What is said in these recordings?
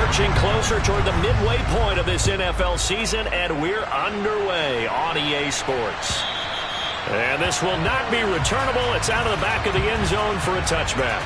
Marching closer toward the midway point of this NFL season, and we're underway on EA Sports. And this will not be returnable. It's out of the back of the end zone for a touchback.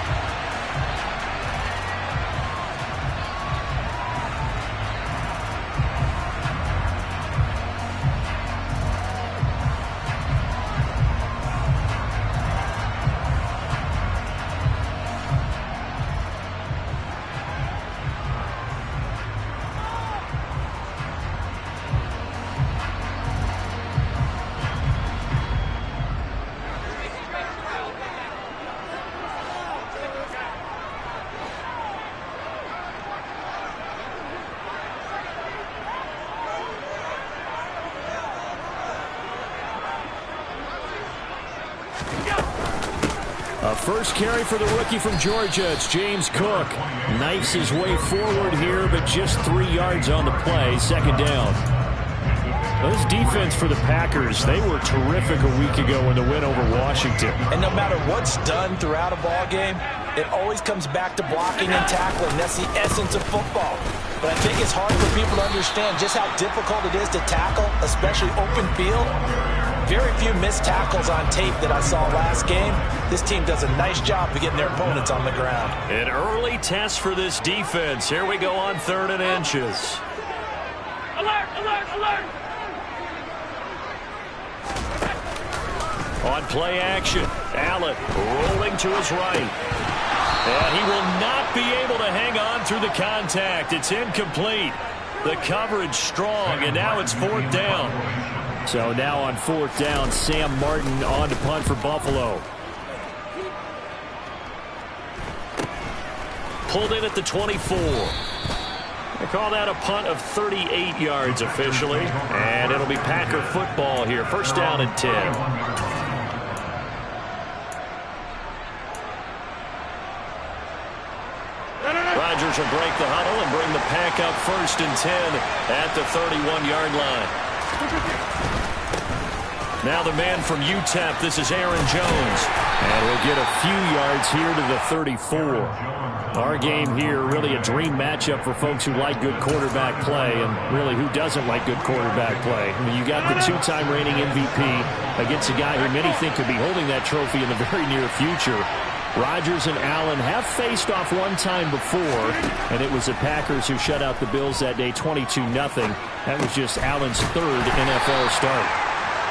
First carry for the rookie from Georgia. It's James Cook. Knifes his way forward here, but just 3 yards on the play. Second down. This defense for the Packers, they were terrific a week ago in the win over Washington. And no matter what's done throughout a ball game, it always comes back to blocking and tackling. That's the essence of football. But I think it's hard for people to understand just how difficult it is to tackle, especially open field. Very few missed tackles on tape that I saw last game. This team does a nice job of getting their opponents on the ground. An early test for this defense. Here we go on 3rd and inches. Alert, alert, alert! On play action, Allen rolling to his right. And he will not be able to hang on through the contact. It's incomplete. The coverage strong, and now it's 4th down. So now on 4th down, Sam Martin on to punt for Buffalo. Pulled in at the 24. They call that a punt of 38 yards officially. And it'll be Packer football here. 1st down and 10. Rodgers will break the huddle and bring the Pack up 1st and 10 at the 31-yard line. Now the man from UTEP, this is Aaron Jones. And we'll get a few yards here to the 34. Our game here, really a dream matchup for folks who like good quarterback play, and really who doesn't like good quarterback play. I mean, you got the 2-time reigning MVP against a guy who many think could be holding that trophy in the very near future. Rodgers and Allen have faced off one time before, and it was the Packers who shut out the Bills that day 22-0. That was just Allen's 3rd NFL start.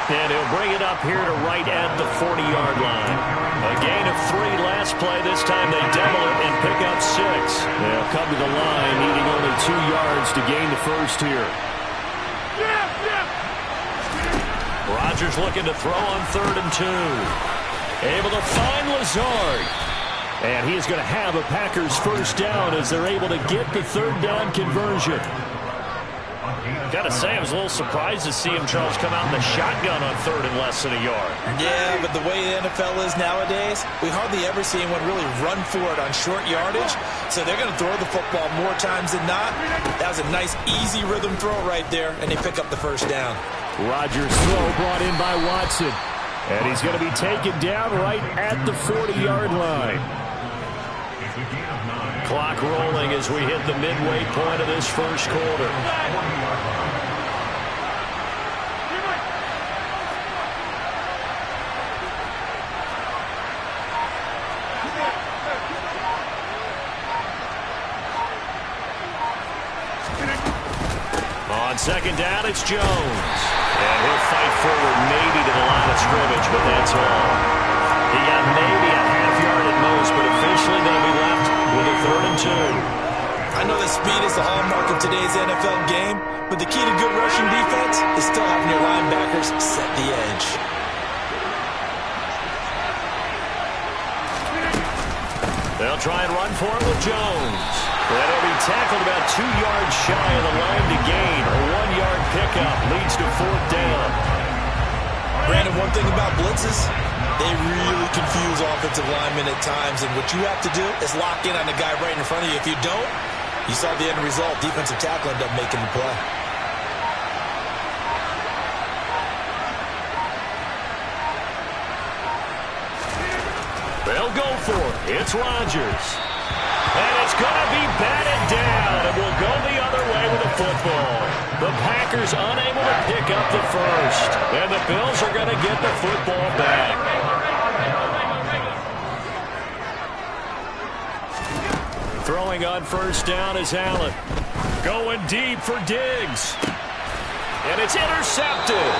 And he'll bring it up here to right at the 40-yard line. A gain of 3 last play. This time they double it and pick up 6. They'll come to the line, needing only 2 yards to gain the first here. Rodgers looking to throw on 3rd and 2. Able to find Lazard. And he is going to have a Packers first down as they're able to get the 3rd down conversion. Got to say, I was a little surprised to see him, Charles, come out in the shotgun on 3rd and less than a yard. Yeah, but the way the NFL is nowadays, we hardly ever see anyone really run for it on short yardage. So they're going to throw the football more times than not. That was a nice, easy rhythm throw right there, and they pick up the first down. Rodgers' throw brought in by Watson. And he's going to be taken down right at the 40-yard line. Clock rolling as we hit the midway point of this first quarter. On 2nd down, it's Jones. And he'll fight forward maybe to the line of scrimmage, but that's all. He got maybe a half yard at most, but officially they'll be left with a 3rd and 2. I know that speed is the hallmark of today's NFL game, but the key to good rushing defense is still having your linebackers set the edge. They'll try and run for it with Jones. But he'll be tackled about 2 yards shy of the line to gain. A 1-yard pickup leads to 4th down. Brandon, one thing about blitzes, they really confuse offensive linemen at times, and what you have to do is lock in on the guy right in front of you. If you don't, you saw the end result. Defensive tackle ended up making the play. They'll go for it. It's Rodgers. And it's going to be batted down. It will go Packers unable to pick up the first. And the Bills are going to get the football back. Throwing on first down is Allen. Going deep for Diggs. And it's intercepted.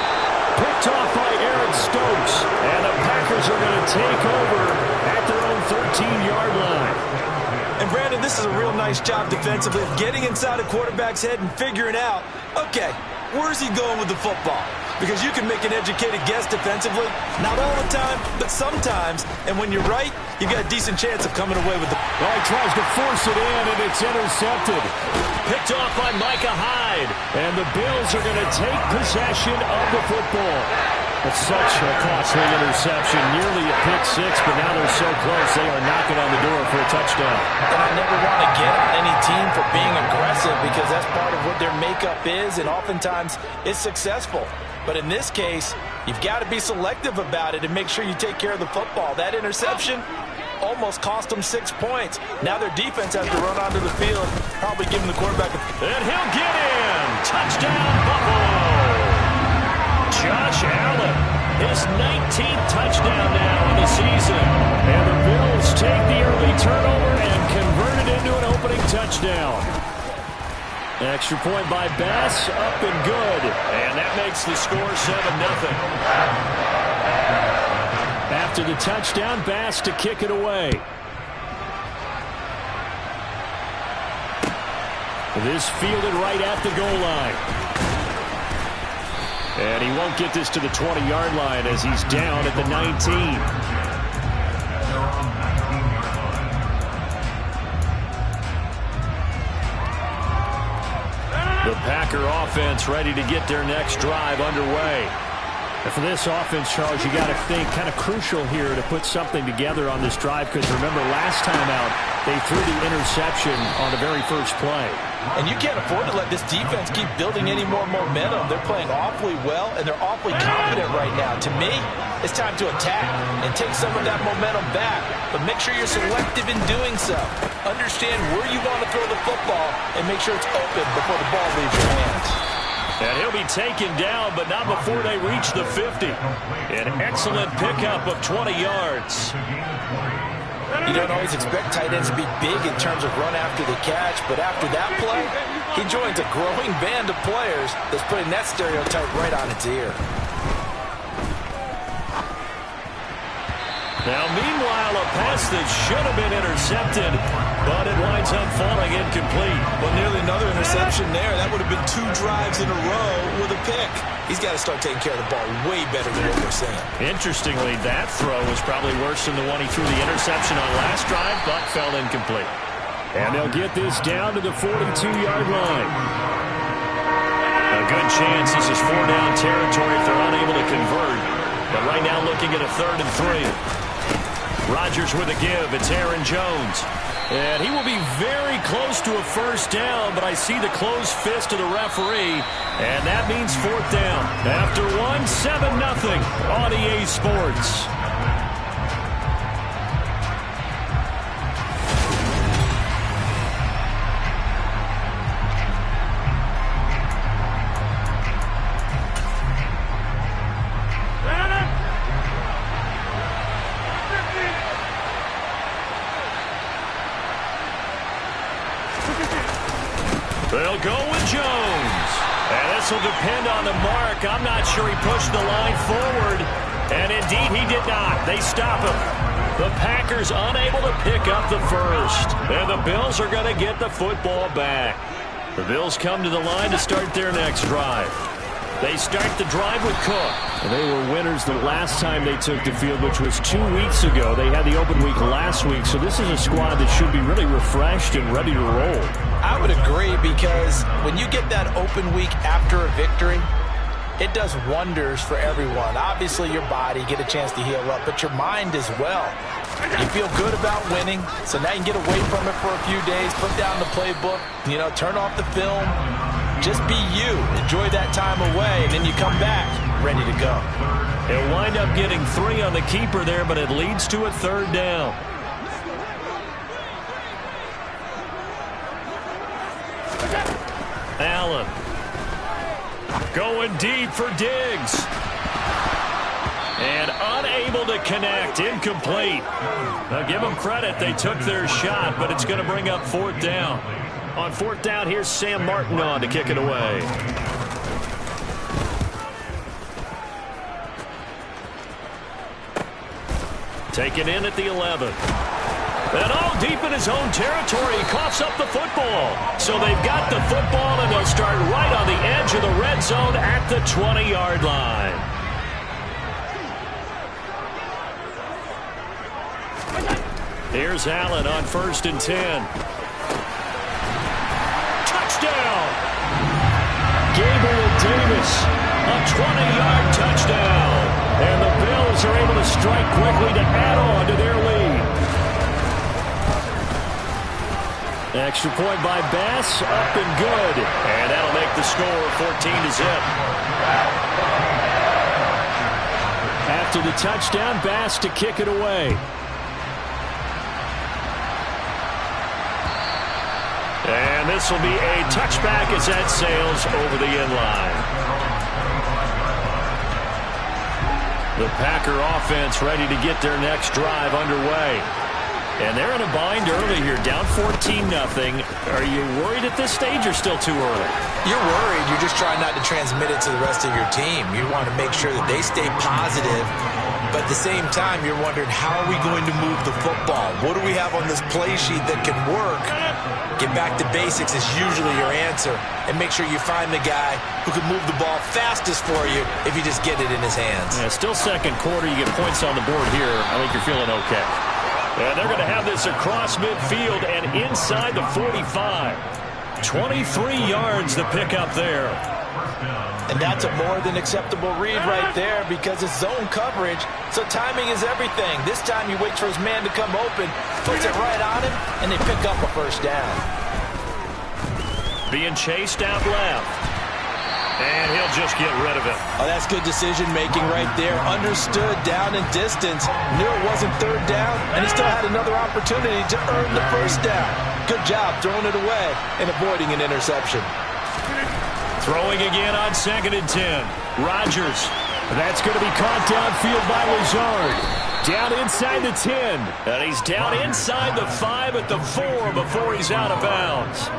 Picked off by Eric Stokes. And the Packers are going to take over at their own 13-yard line. And Brandon, this is a real nice job defensively of getting inside a quarterback's head and figuring out, okay, where's he going with the football? Because you can make an educated guess defensively, not all the time, but sometimes. And when you're right, you've got a decent chance of coming away with the... Well, he tries to force it in, and it's intercepted. Picked off by Micah Hyde. And the Bills are going to take possession of the football. It's such a costly interception, nearly a pick six, but now they're so close they are knocking on the door for a touchdown. And I never want to get on any team for being aggressive because that's part of what their makeup is, and oftentimes it's successful. But in this case, you've got to be selective about it and make sure you take care of the football. That interception almost cost them 6 points. Now their defense has to run onto the field, probably giving the quarterback a... And he'll get in! Touchdown, Buffalo! Josh Allen, his 19th touchdown now in the season. And the Bills take the early turnover and convert it into an opening touchdown. Extra point by Bass, up and good. And that makes the score 7-0. After the touchdown, Bass to kick it away. This fielded right at the goal line. And he won't get this to the 20-yard line as he's down at the 19. The Packer offense ready to get their next drive underway. And for this offense, Charles, you got to think kind of crucial here to put something together on this drive because remember last time out they threw the interception on the very first play. And you can't afford to let this defense keep building any more momentum. They're playing awfully well, and they're awfully confident right now. To me, it's time to attack and take some of that momentum back. But make sure you're selective in doing so. Understand where you want to throw the football and make sure it's open before the ball leaves your hands. And he'll be taken down, but not before they reach the 50. An excellent pickup of 20 yards. You don't always expect tight ends to be big in terms of run after the catch, but after that play, he joins a growing band of players that's putting that stereotype right on its ear. Now, meanwhile, a pass that should have been intercepted, but it winds up falling incomplete. Well, nearly another interception there. That would have been 2 drives in a row with a pick. He's got to start taking care of the ball way better than what we're saying. Interestingly, that throw was probably worse than the one he threw the interception on last drive, but fell incomplete. And they'll get this down to the 42-yard line. A good chance this is 4-down territory if they're unable to convert. But right now looking at a 3rd and 3. Rodgers with a give. It's Aaron Jones. And he will be very close to a first down, but I see the closed fist of the referee, and that means 4th down. After 7-0 on EA Sports. They'll go with Jones. And this will depend on the mark. I'm not sure he pushed the line forward. And indeed, he did not. They stop him. The Packers unable to pick up the first. And the Bills are going to get the football back. The Bills come to the line to start their next drive. They start the drive with Cook. They were winners the last time they took the field, which was 2 weeks ago. They had the open week last week, so this is a squad that should be really refreshed and ready to roll. I would agree because when you get that open week after a victory, it does wonders for everyone. Obviously, your body, get a chance to heal up, but your mind as well. You feel good about winning, so now you can get away from it for a few days, put down the playbook, turn off the film. Just be you. Enjoy that time away, and then you come back ready to go. He'll wind up getting 3 on the keeper there, but it leads to a 3rd down. Allen. Going deep for Diggs. And unable to connect. Incomplete. Now give them credit. They took their shot, but it's going to bring up 4th down. On 4th down, here's Sam Martin on to kick it away. Taken in at the 11. And all deep in his own territory, he coughs up the football. So they've got the football, and they'll start right on the edge of the red zone at the 20-yard line. Here's Allen on 1st and 10. Touchdown! Gabriel Davis, a 20-yard touchdown. And the Bills are able to strike quickly to add on to their lead. Extra point by Bass, up and good. And that'll make the score 14-0. After the touchdown, Bass to kick it away. And this will be a touchback as that sails over the end line. The Packer offense ready to get their next drive underway. And they're in a bind early here, down 14-0. Are you worried at this stage or still too early? You're worried. You're just trying not to transmit it to the rest of your team. You want to make sure that they stay positive. But at the same time, you're wondering, how are we going to move the football? What do we have on this play sheet that can work? Get back to basics is usually your answer. And make sure you find the guy who can move the ball fastest for you if you just get it in his hands. Yeah, still second quarter. You get points on the board here. I think you're feeling okay. And they're going to have this across midfield and inside the 45. 23 yards to pick up there. And that's a more than acceptable read right there because it's zone coverage, so timing is everything. This time he waits for his man to come open, puts it right on him, and they pick up a 1st down. Being chased out left. And he'll just get rid of it. Oh, that's good decision-making right there. Understood down and distance. Knew it wasn't 3rd down, and he still had another opportunity to earn the 1st down. Good job throwing it away and avoiding an interception. Throwing again on 2nd and 10. Rodgers. That's going to be caught downfield by Lazard. Down inside the 10. And he's down inside the 5 at the 4 before he's out of bounds.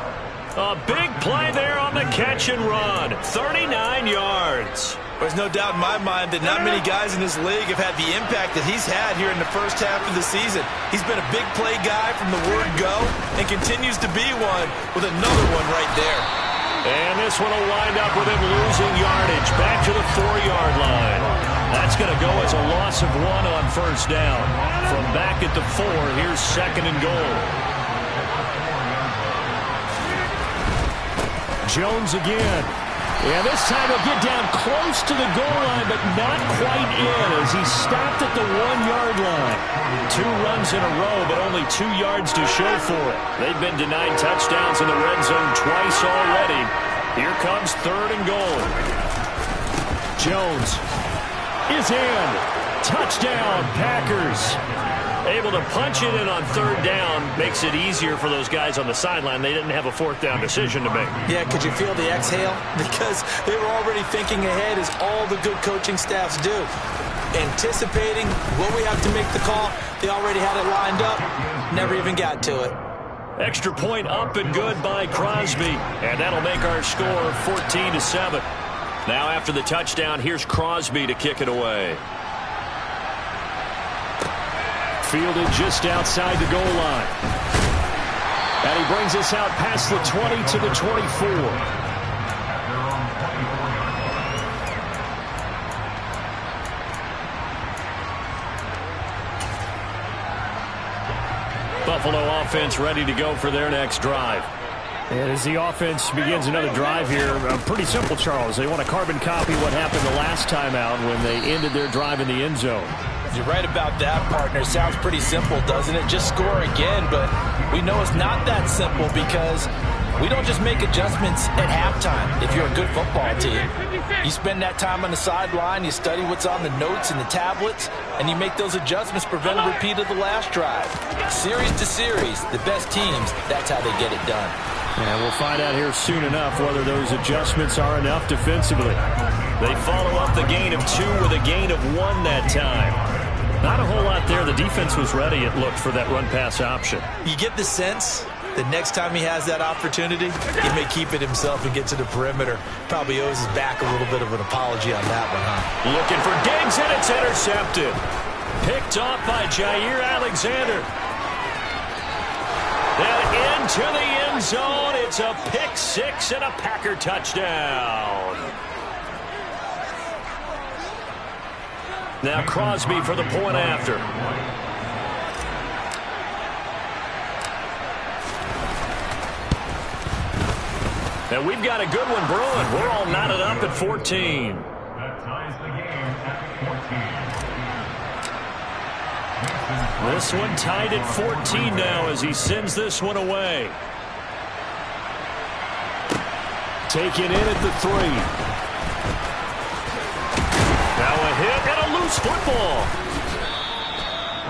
A big play there on the catch and run. 39 yards. There's no doubt in my mind that not many guys in this league have had the impact that he's had here in the first half of the season. He's been a big play guy from the word go and continues to be one with another one right there. And this one will wind up with him losing yardage back to the 4-yard line. That's going to go as a loss of 1 on 1st down. From back at the 4, here's 2nd and goal. Jones again. And this time he'll get down close to the goal line, but not quite in as he stopped at the 1-yard line. 2 runs in a row, but only 2 yards to show for it. They've been denied touchdowns in the red zone twice already. Here comes 3rd and goal. Jones is in. Touchdown, Packers. Able to punch it in on 3rd down makes it easier for those guys on the sideline. They didn't have a 4th down decision to make. Yeah, could you feel the exhale? Because they were already thinking ahead, as all the good coaching staffs do. Anticipating what we have to make the call. They already had it lined up. Never even got to it. Extra point up and good by Crosby. And that'll make our score 14-7. Now after the touchdown, here's Crosby to kick it away. Fielded just outside the goal line. And he brings us out past the 20 to the 24. Buffalo offense ready to go for their next drive. And as the offense begins another drive here, pretty simple, Charles. They want to carbon copy what happened the last time out when they ended their drive in the end zone. You're right about that, partner. Sounds pretty simple, doesn't it? Just score again, but we know it's not that simple because We don't just make adjustments at halftime if you're a good football team. You spend that time on the sideline, you study what's on the notes and the tablets, and you make those adjustments, prevent a repeat of the last drive. Series to series, the best teams, that's how they get it done. And we'll find out here soon enough whether those adjustments are enough defensively. They follow up the gain of 2 with a gain of 1 that time. Not a whole lot there. The defense was ready, it looked, for that run-pass option. You get the sense that next time he has that opportunity, he may keep it himself and get to the perimeter. Probably owes his back a little bit of an apology on that one, huh? Looking for Diggs, and it's intercepted. Picked off by Jair Alexander. And into the end zone. It's a pick 6 and a Packer touchdown. Now Crosby for the point after. And we've got a good one brewing. We're all knotted up at 14. That ties the game at 14. This one tied at 14 now as he sends this one away. Taken in at the 3. Now a hit and a loose football.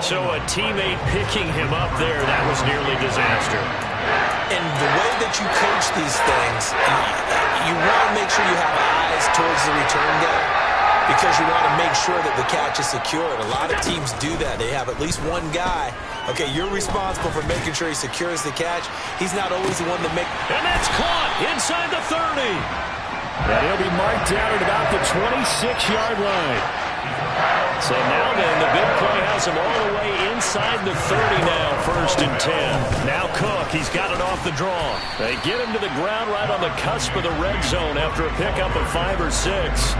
So a teammate picking him up there, that was nearly disaster. And the way that you coach these things, you want to make sure you have eyes towards the return guy because you want to make sure that the catch is secured. A lot of teams do that. They have at least one guy. Okay, you're responsible for making sure he secures the catch. He's not always the one to make. And that's caught inside the 30. And he'll be marked down at about the 26-yard line. So now then, the big play has him all the way inside the 30 now, 1st and 10. Now Cook, he's got it off the draw. They get him to the ground right on the cusp of the red zone after a pickup of 5 or 6.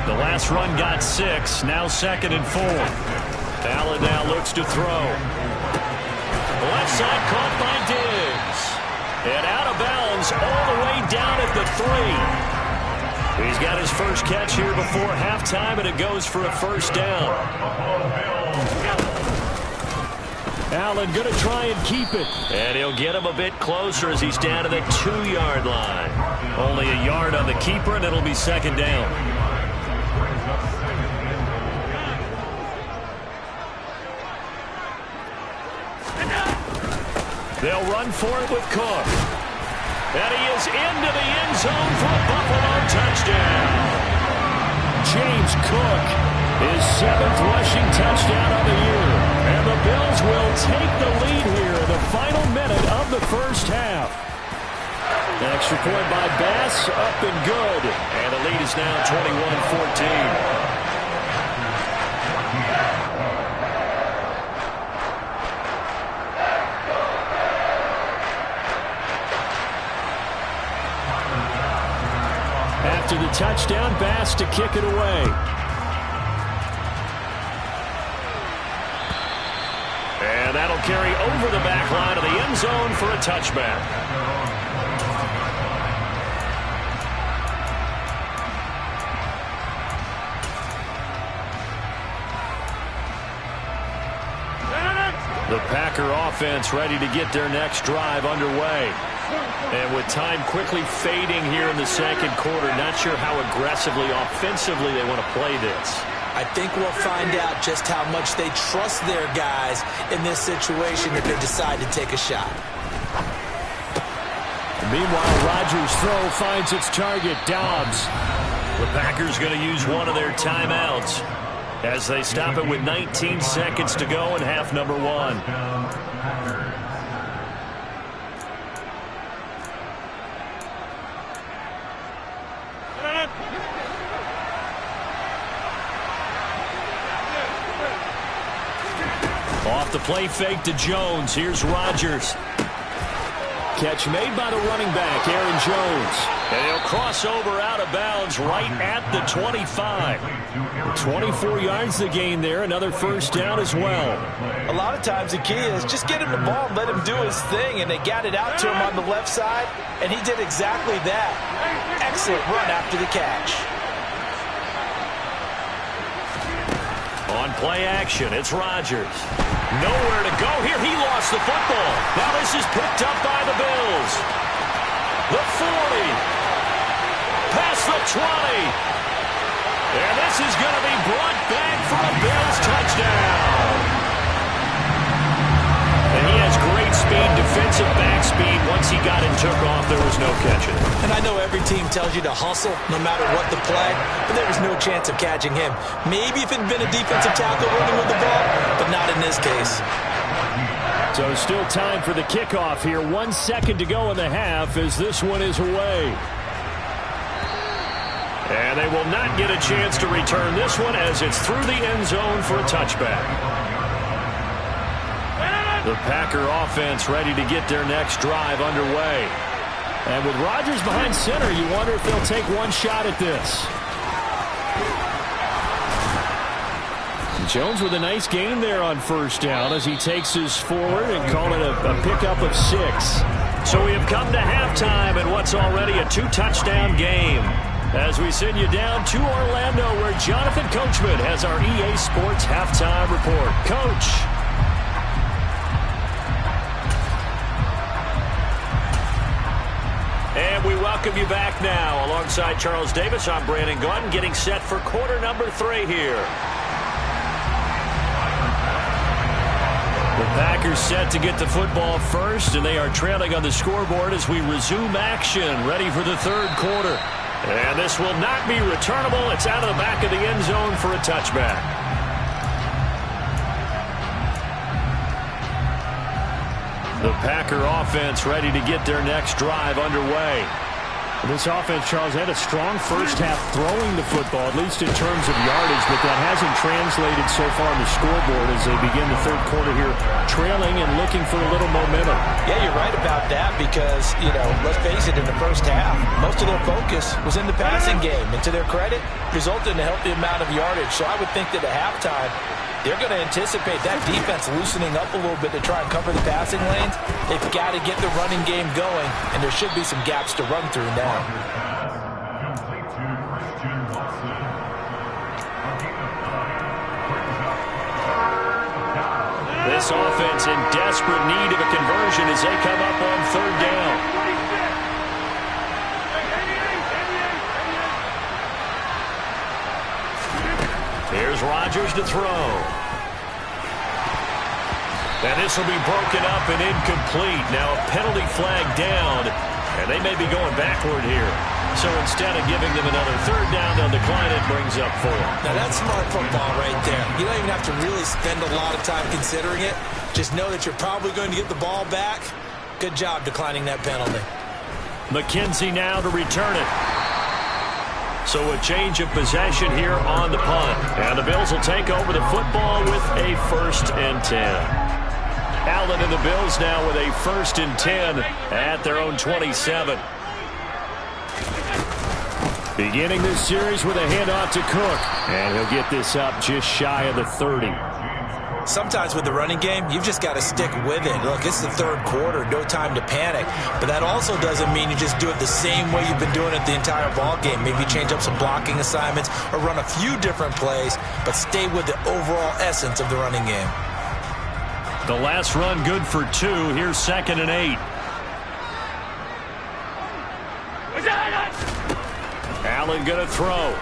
The last run got 6, now 2nd and 4. Allen now looks to throw. Left side caught by Diggs. And out of bounds all the way down at the 3. He's got his first catch here before halftime, and it goes for a 1st down. Allen going to try and keep it. And he'll get him a bit closer as he's down to the 2-yard line. Only a yard on the keeper, and it'll be 2nd down. They'll run for it with Cook. And he is into the end zone for a Buffalo touchdown. James Cook, his 7th rushing touchdown of the year. And the Bills will take the lead here in the final minute of the 1st half. An extra point by Bass, up and good. And the lead is now 21-14. After the touchdown, Bass to kick it away. And that'll carry over the back line of the end zone for a touchback. The Packer offense ready to get their next drive underway. And with time quickly fading here in the 2nd quarter, not sure how aggressively, offensively they want to play this. I think we'll find out just how much they trust their guys in this situation if they decide to take a shot. Meanwhile, Rodgers' throw finds its target, Dobbs. The Packers going to use one of their timeouts as they stop it with 19 seconds to go in half number 1. Off the play fake to Jones. Here's Rodgers. Catch made by the running back, Aaron Jones. And he'll cross over out of bounds right at the 25. 24 yards to gain there. Another 1st down as well. A lot of times the key is just get him the ball and let him do his thing. And they got it out to him on the left side. And he did exactly that. Excellent run after the catch. On play action, it's Rodgers. Nowhere to go here. He lost the football. Now this is picked up by the Bills. And this is going to be brought back for a Bills touchdown. And he has great speed, defensive back speed. Once he got and took off, there was no catching. And I know every team tells you to hustle no matter what the play, but there was no chance of catching him. Maybe if it had been a defensive tackle running with the ball, but not in this case. So still time for the kickoff here. 1 second to go in the half as this one is away. And they will not get a chance to return this one as it's through the end zone for a touchback. The Packer offense ready to get their next drive underway. And with Rodgers behind center, you wonder if they'll take one shot at this. Jones with a nice gain there on first down as he takes his forward and call it a pickup of 6. So we have come to halftime in what's already a 2-touchdown game. As we send you down to Orlando where Jonathan Coachman has our EA Sports halftime report. Coach. And we welcome you back now. Alongside Charles Davis, I'm Brandon Gaudin, getting set for quarter number 3 here. The Packers set to get the football first, and they are trailing on the scoreboard as we resume action, ready for the third quarter. And this will not be returnable. It's out of the back of the end zone for a touchback. The Packer offense ready to get their next drive underway. This offense, Charles, had a strong first half throwing the football, at least in terms of yardage, but that hasn't translated so far on the scoreboard as they begin the third quarter here, trailing and looking for a little momentum. Yeah, you're right about that because, let's face it, in the first half, most of their focus was in the passing game. And to their credit, resulted in a healthy amount of yardage. So I would think that at halftime, they're going to anticipate that defense loosening up a little bit to try and cover the passing lanes. They've got to get the running game going, and there should be some gaps to run through now. This offense in desperate need of a conversion as they come up on third down. Here's Rodgers to throw. And this will be broken up and incomplete. Now a penalty flag down, and they may be going backward here. So instead of giving them another third down, they'll decline it, brings up 4. Now that's smart football right there. You don't even have to really spend a lot of time considering it. Just know that you're probably going to get the ball back. Good job declining that penalty. McKenzie now to return it. So a change of possession here on the punt. And the Bills will take over the football with a 1st and 10. Allen and the Bills now with a 1st and 10 at their own 27. Beginning this series with a handoff to Cook. And he'll get this up just shy of the 30. Sometimes with the running game, you've just got to stick with it. Look, it's the third quarter, no time to panic. But that also doesn't mean you just do it the same way you've been doing it the entire ball game. Maybe change up some blocking assignments or run a few different plays, but stay with the overall essence of the running game. The last run good for 2. Here's 2nd and 8. Allen going to throw.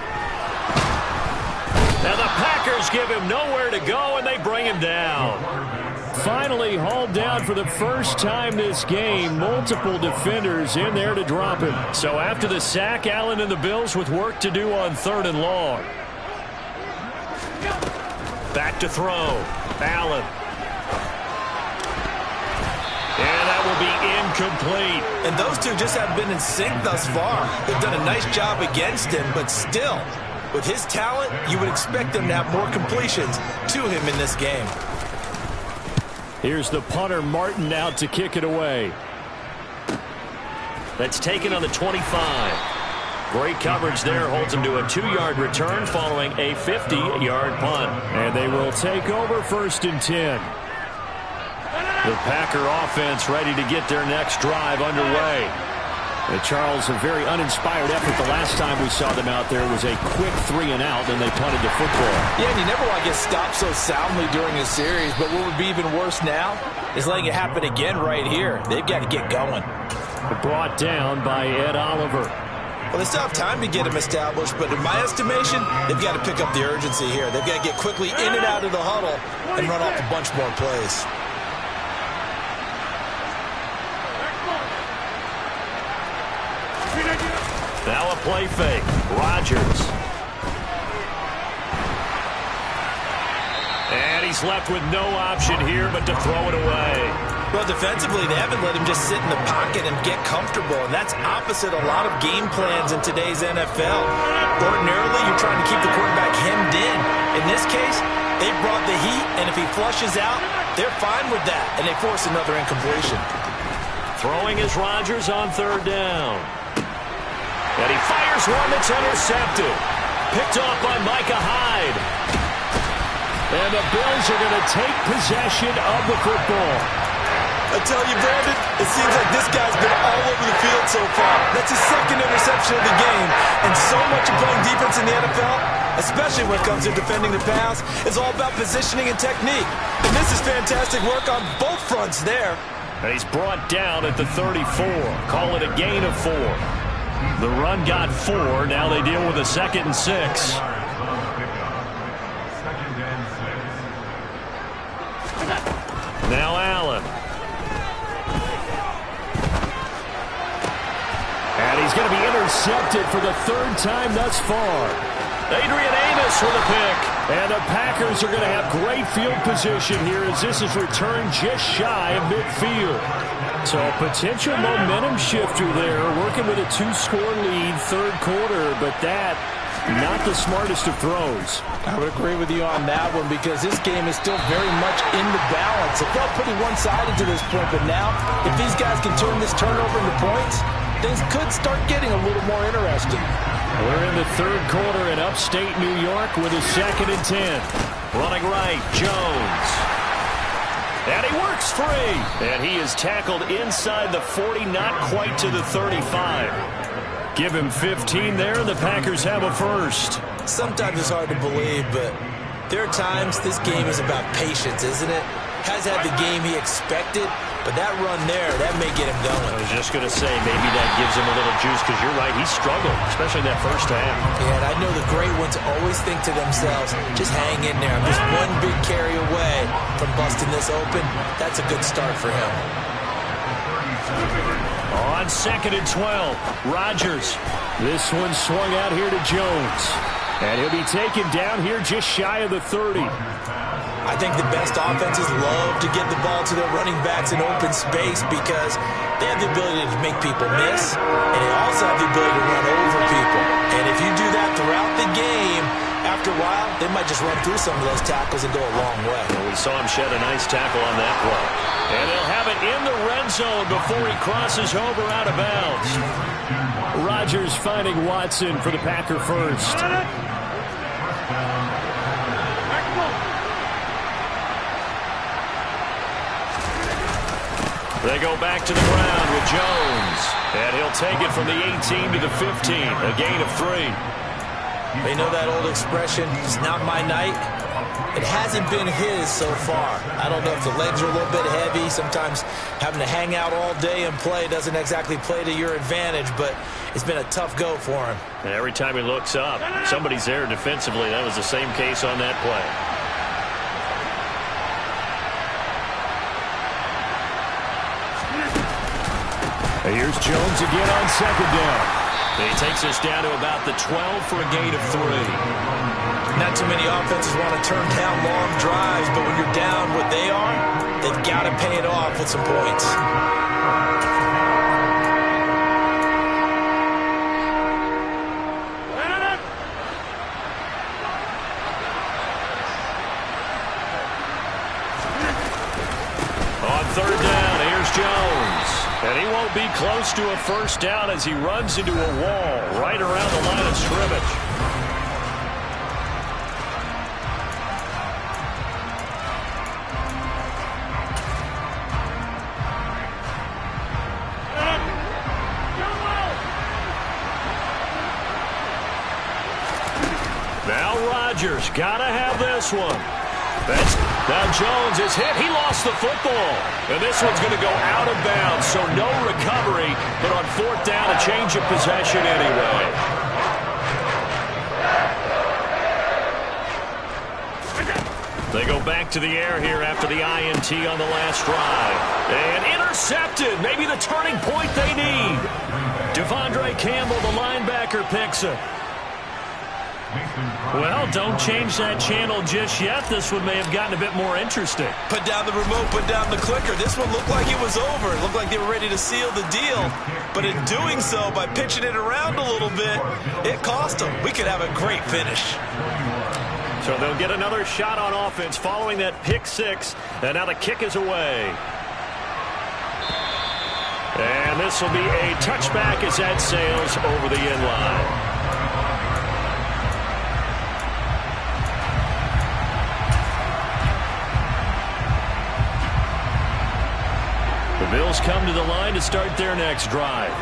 Now the Packers give him nowhere to go, and they bring him down. Finally hauled down for the first time this game. Multiple defenders in there to drop him. So after the sack, Allen and the Bills with work to do on 3rd and long. Back to throw. Allen. And that will be incomplete. And those two just haven't been in sync thus far. They've done a nice job against him, but still, with his talent, you would expect him to have more completions to him in this game. Here's the punter, Martin, out to kick it away. That's taken on the 25. Great coverage there. Holds him to a 2-yard return following a 50-yard punt. And they will take over 1st and 10. The Packer offense ready to get their next drive underway. Charles, a very uninspired effort. The last time we saw them out there was a quick 3 and out, and they punted the football. Yeah, and you never want to get stopped so soundly during a series, but what would be even worse now is letting it happen again right here. They've got to get going. Brought down by Ed Oliver. Well, they still have time to get him established, but in my estimation, they've got to pick up the urgency here. They've got to get quickly in and out of the huddle and run off a bunch more plays. Now a play fake. Rodgers. And he's left with no option here but to throw it away. Well, defensively, they haven't let him just sit in the pocket and get comfortable, and that's opposite a lot of game plans in today's NFL. Ordinarily, you're trying to keep the quarterback hemmed in. In this case, they brought the heat, and if he flushes out, they're fine with that, and they force another incompletion. Throwing is Rodgers on third down. And he fires one that's intercepted. Picked off by Micah Hyde. And the Bills are going to take possession of the football. I tell you, Brandon, it seems like this guy's been all over the field so far. That's his second interception of the game. And so much of playing defense in the NFL, especially when it comes to defending the pass, is all about positioning and technique. And this is fantastic work on both fronts there. And he's brought down at the 34. Call it a gain of 4. The run got 4. Now they deal with a 2nd and 6. Now Allen. And he's going to be intercepted for the 3rd time thus far. Adrian Amos with a pick. And the Packers are going to have great field position here as this is returned just shy of midfield. So a potential momentum shifter there, working with a 2-score lead, 3rd quarter, but that not the smartest of throws. I would agree with you on that one because this game is still very much in the balance. It felt pretty one-sided to this point, but now if these guys can turn this turnover into points, things could start getting a little more interesting. We're in the 3rd quarter in upstate New York with a 2nd and 10. Running right, Jones. And he works free. And he is tackled inside the 40, not quite to the 35. Give him 15 there, and the Packers have a first. Sometimes it's hard to believe, but there are times this game is about patience, isn't it? Has had the game he expected, but that run there, that may get him going. I was just going to say, maybe that gives him a little juice, because you're right, he struggled, especially that first half. Yeah, and I know the great ones always think to themselves, just hang in there. I'm just one big carry away from busting this open. That's a good start for him. On 2nd and 12, Rodgers. This one swung out here to Jones. And he'll be taken down here just shy of the 30. I think the best offenses love to get the ball to their running backs in open space because they have the ability to make people miss, and they also have the ability to run over people. And if you do that throughout the game, after a while, they might just run through some of those tackles and go a long way. Well, we saw him shed a nice tackle on that play. And they'll have it in the red zone before he crosses over out of bounds. Rodgers finding Watson for the Packer first. They go back to the ground with Jones. And he'll take it from the 18 to the 15. A gain of 3. They know that old expression, it's not my night. It hasn't been his so far. I don't know if the legs are a little bit heavy. Sometimes having to hang out all day and play doesn't exactly play to your advantage, but it's been a tough go for him. And every time he looks up, somebody's there defensively. That was the same case on that play. Here's Jones again on 2nd down. He takes us down to about the 12 for a gain of 3. Not too many offenses want to turn down long drives, but when you're down what they are, they've got to pay it off with some points. On 3rd down, here's Jones. And he won't be close to a first down as he runs into a wall right around the line of scrimmage. Now Rodgers got to have this one. Now Jones is hit. He lost the football. And this one's going to go out of bounds, so no recovery. But on fourth down, a change of possession anyway. They go back to the air here after the INT on the last drive. And intercepted. Maybe the turning point they need. Devondre Campbell, the linebacker, picks it. Well, don't change that channel just yet. This one may have gotten a bit more interesting. Put down the remote, put down the clicker. This one looked like it was over. It looked like they were ready to seal the deal. But in doing so, by pitching it around a little bit, it cost them. We could have a great finish. So they'll get another shot on offense following that pick six. And now the kick is away. And this will be a touchback as that sails over the end line. The Bills come to the line to start their next drive.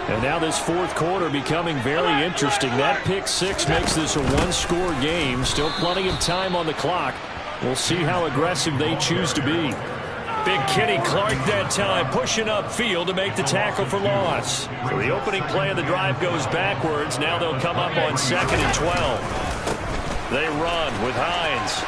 And now this fourth quarter becoming very interesting. That pick six makes this a one-score game. Still plenty of time on the clock. We'll see how aggressive they choose to be. Big Kenny Clark that time pushing upfield to make the tackle for loss. So the opening play of the drive goes backwards. Now they'll come up on 2nd and 12. They run with Hines.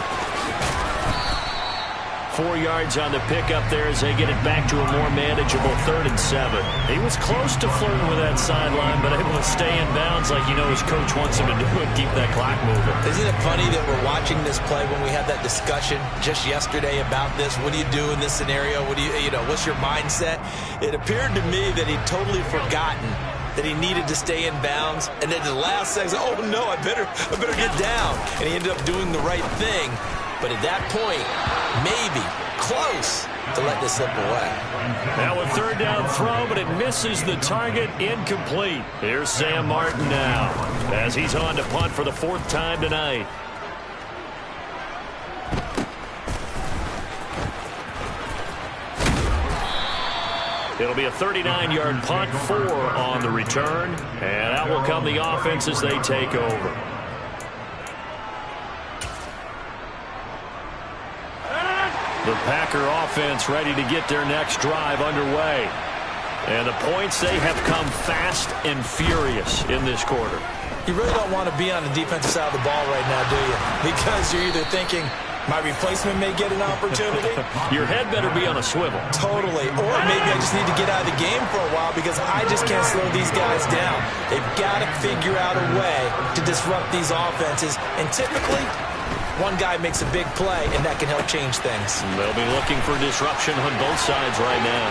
4 yards on the pickup there as they get it back to a more manageable 3rd and 7. He was close to flirting with that sideline, but able to stay in bounds like you know his coach wants him to do and keep that clock moving. Isn't it funny that we're watching this play when we had that discussion just yesterday about this? What do you do in this scenario? What do you know, what's your mindset? It appeared to me that he'd totally forgotten that he needed to stay in bounds, and then the last second, oh no, I better get down. And he ended up doing the right thing. But at that point, maybe close to let this slip away. Now a 3rd down throw, but it misses the target. Incomplete. Here's Sam Martin now as he's on to punt for the 4th time tonight. It'll be a 39-yard punt, 4 on the return, and out will come the offense as they take over. The Packer offense ready to get their next drive underway. And the points, they have come fast and furious in this quarter. You really don't want to be on the defensive side of the ball right now, do you? Because you're either thinking, my replacement may get an opportunity. Your head better be on a swivel. Totally. Or maybe I just need to get out of the game for a while because I just can't slow these guys down. They've got to figure out a way to disrupt these offenses. And typically, one guy makes a big play, and that can help change things. They'll be looking for disruption on both sides right now.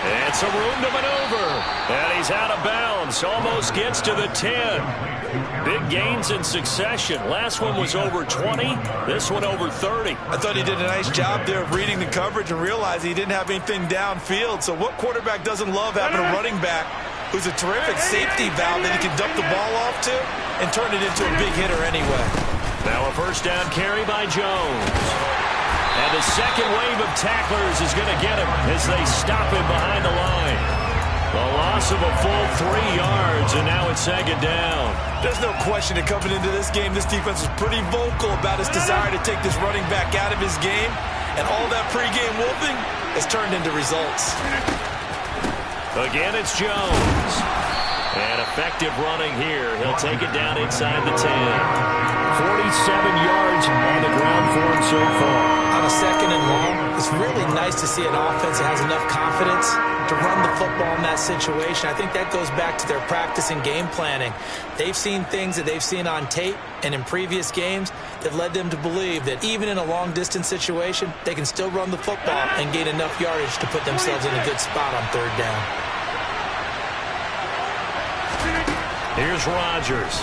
And some room to maneuver. And he's out of bounds. Almost gets to the 10. Big gains in succession. Last one was over 20. This one over 30. I thought he did a nice job there of reading the coverage and realizing he didn't have anything downfield. So what quarterback doesn't love having a running back who's a terrific safety valve that he can dump the ball off to and turn it into a big hitter anyway? Now a 1st down carry by Jones. And the second wave of tacklers is going to get him as they stop him behind the line. The loss of a full 3 yards, and now it's 2nd down. There's no question that coming into this game, this defense was pretty vocal about its desire to take this running back out of his game. And all that pregame wolfing has turned into results. Again, it's Jones. And effective running here. He'll take it down inside the 10. 47 yards on the ground for him so far. On a 2nd and long, it's really nice to see an offense that has enough confidence to run the football in that situation. I think that goes back to their practice and game planning. They've seen things that they've seen on tape and in previous games that led them to believe that even in a long-distance situation, they can still run the football and gain enough yardage to put themselves in a good spot on 3rd down. Here's Rodgers.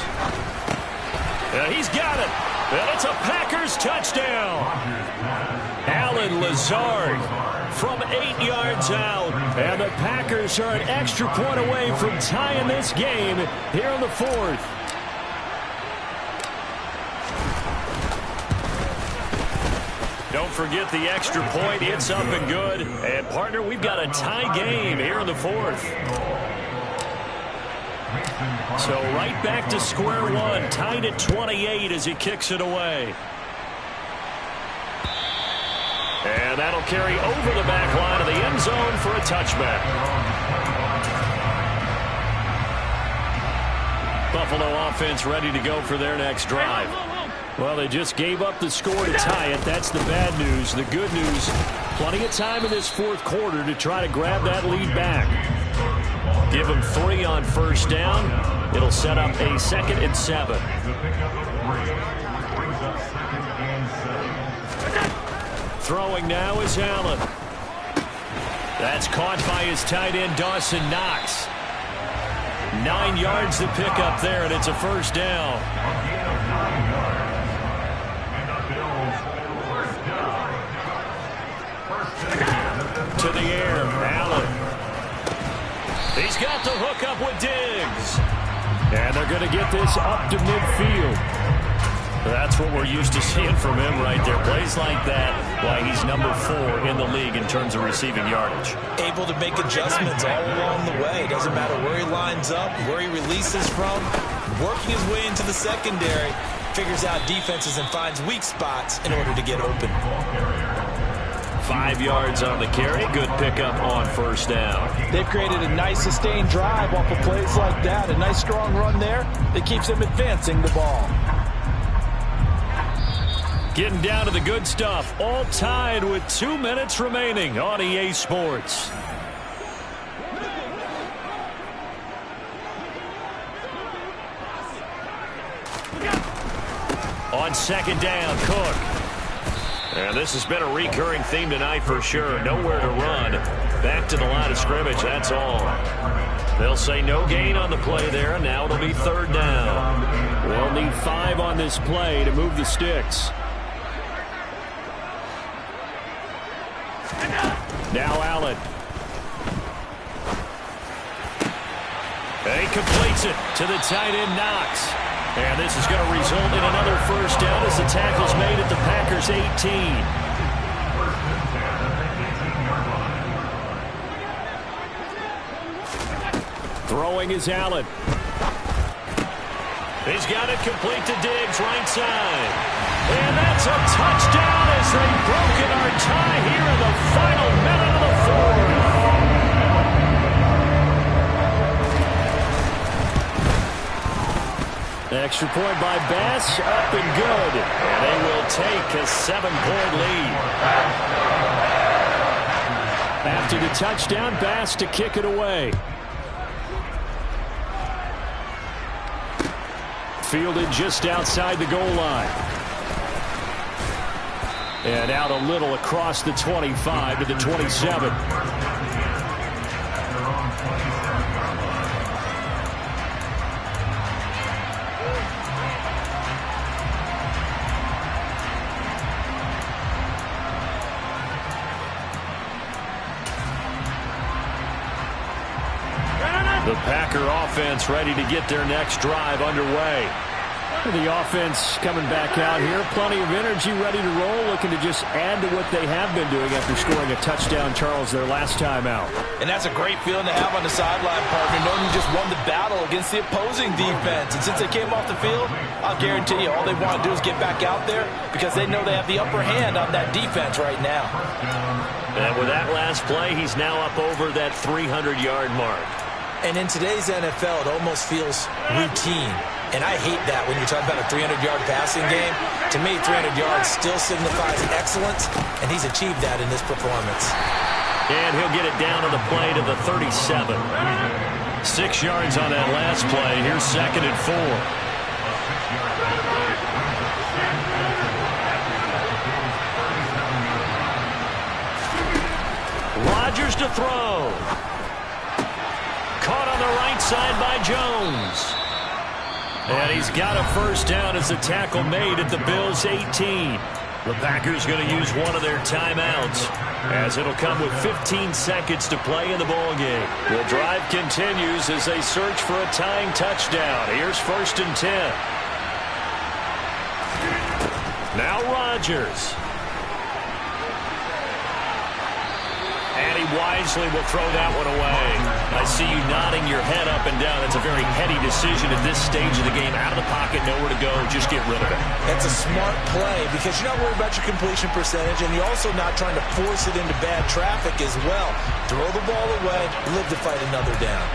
And he's got it. And it's a Packers touchdown. Allen Lazard from 8 yards out. And the Packers are an extra point away from tying this game here in the 4th. Don't forget the extra point. It's up and good. And, partner, we've got a tie game here in the 4th. So right back to square one, tied at 28 as he kicks it away. And that'll carry over the back line of the end zone for a touchback. Buffalo offense ready to go for their next drive. Well, they just gave up the score to tie it. That's the bad news. The good news, plenty of time in this fourth quarter to try to grab that lead back. Give them 3 on first down. It'll set up a 2nd and 7. Throwing now is Allen. That's caught by his tight end, Dawson Knox. 9 yards to pick up there, and it's a first down. To the air, Allen. He's got the hook up with Diggs. And they're going to get this up to midfield. That's what we're used to seeing from him right there. Plays like that, why he's number 4 in the league in terms of receiving yardage. Able to make adjustments all along the way. Doesn't matter where he lines up, where he releases from. Working his way into the secondary. Figures out defenses and finds weak spots in order to get open. 5 yards on the carry. Good pickup on first down. They've created a nice sustained drive off of plays like that. A nice strong run there that keeps them advancing the ball. Getting down to the good stuff. All tied with 2 minutes remaining on EA Sports. On second down, Cook. And this has been a recurring theme tonight for sure. Nowhere to run. Back to the line of scrimmage, that's all. They'll say no gain on the play there, and now it'll be 3rd down. We'll need 5 on this play to move the sticks. Now Allen. He completes it to the tight end, Knox. And this is going to result in another first down as the tackle's made at the Packers' 18. Throwing is Allen. He's got it complete to Diggs, right side. And that's a touchdown as they've broken our tie here in the final minute of the 4th. Extra point by Bass, up and good. And they will take a 7-point lead. After the touchdown, Bass to kick it away. Fielded just outside the goal line. And out a little across the 25 to the 27. The Packer offense ready to get their next drive underway. The offense coming back out here. Plenty of energy, ready to roll, looking to just add to what they have been doing after scoring a touchdown, Charles, their last time out. And that's a great feeling to have on the sideline, partner, knowing you just won the battle against the opposing defense. And since they came off the field, I'll guarantee you all they want to do is get back out there because they know they have the upper hand on that defense right now. And with that last play, he's now up over that 300-yard mark. And in today's NFL, it almost feels routine. And I hate that when you're talking about a 300-yard passing game. To me, 300 yards still signifies excellence, and he's achieved that in this performance. And he'll get it down to the play to the 37. 6 yards on that last play. Here's 2nd and 4. Rodgers to throw. Caught on the right side by Jones. And he's got a first down as the tackle made at the Bills' 18. The Packers going to use one of their timeouts as it'll come with 15 seconds to play in the ballgame. The drive continues as they search for a tying touchdown. Here's 1st and 10. Now Rodgers. And he wisely will throw that one away. I see you nodding your head up and down. That's a very heady decision at this stage of the game. Out of the pocket, nowhere to go. Just get rid of it. That's a smart play because you're not worried about your completion percentage, and you're also not trying to force it into bad traffic as well. Throw the ball away, live to fight another down.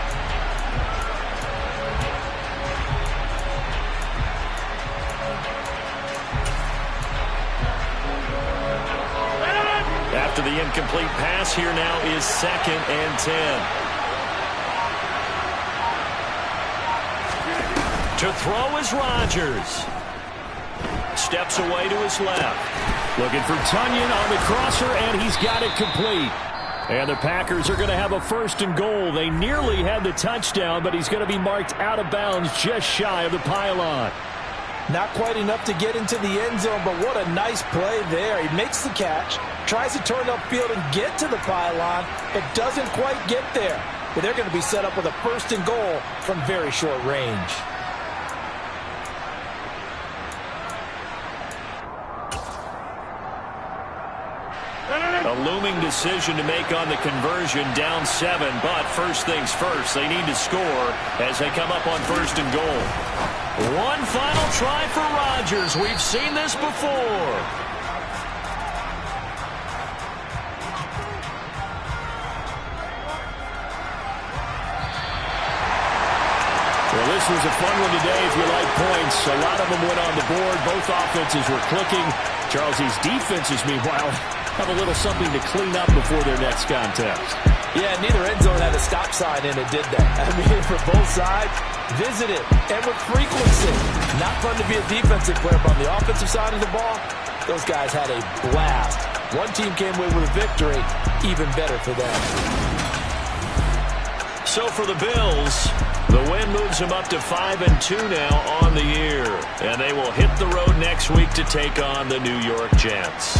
After the incomplete pass, here now is 2nd and 10. To throw is Rodgers. Steps away to his left. Looking for Tonyan on the crosser, and he's got it complete. And the Packers are going to have a 1st and goal. They nearly had the touchdown, but he's going to be marked out of bounds just shy of the pylon. Not quite enough to get into the end zone, but what a nice play there. He makes the catch, tries to turn upfield and get to the pylon, but doesn't quite get there. But they're going to be set up with a 1st and goal from very short range. A looming decision to make on the conversion, down 7, but first things first, they need to score as they come up on 1st and goal. One final try for Rodgers. We've seen this before. Well, this was a fun one today if you like points. A lot of them went on the board. Both offenses were clicking. Charles's defenses, meanwhile, have a little something to clean up before their next contest. Yeah, neither end zone had a stop sign in it, did they? I mean, for both sides, visit it, and with frequency. Not fun to be a defensive player, but on the offensive side of the ball, those guys had a blast. One team came away with a victory, even better for them. So for the Bills, the win moves them up to 5-2 now on the year. And they will hit the road next week to take on the New York Jets.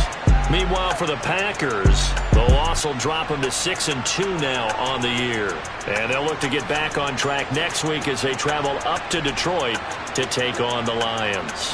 Meanwhile, for the Packers, the loss will drop them to 6-2 now on the year. And they'll look to get back on track next week as they travel up to Detroit to take on the Lions.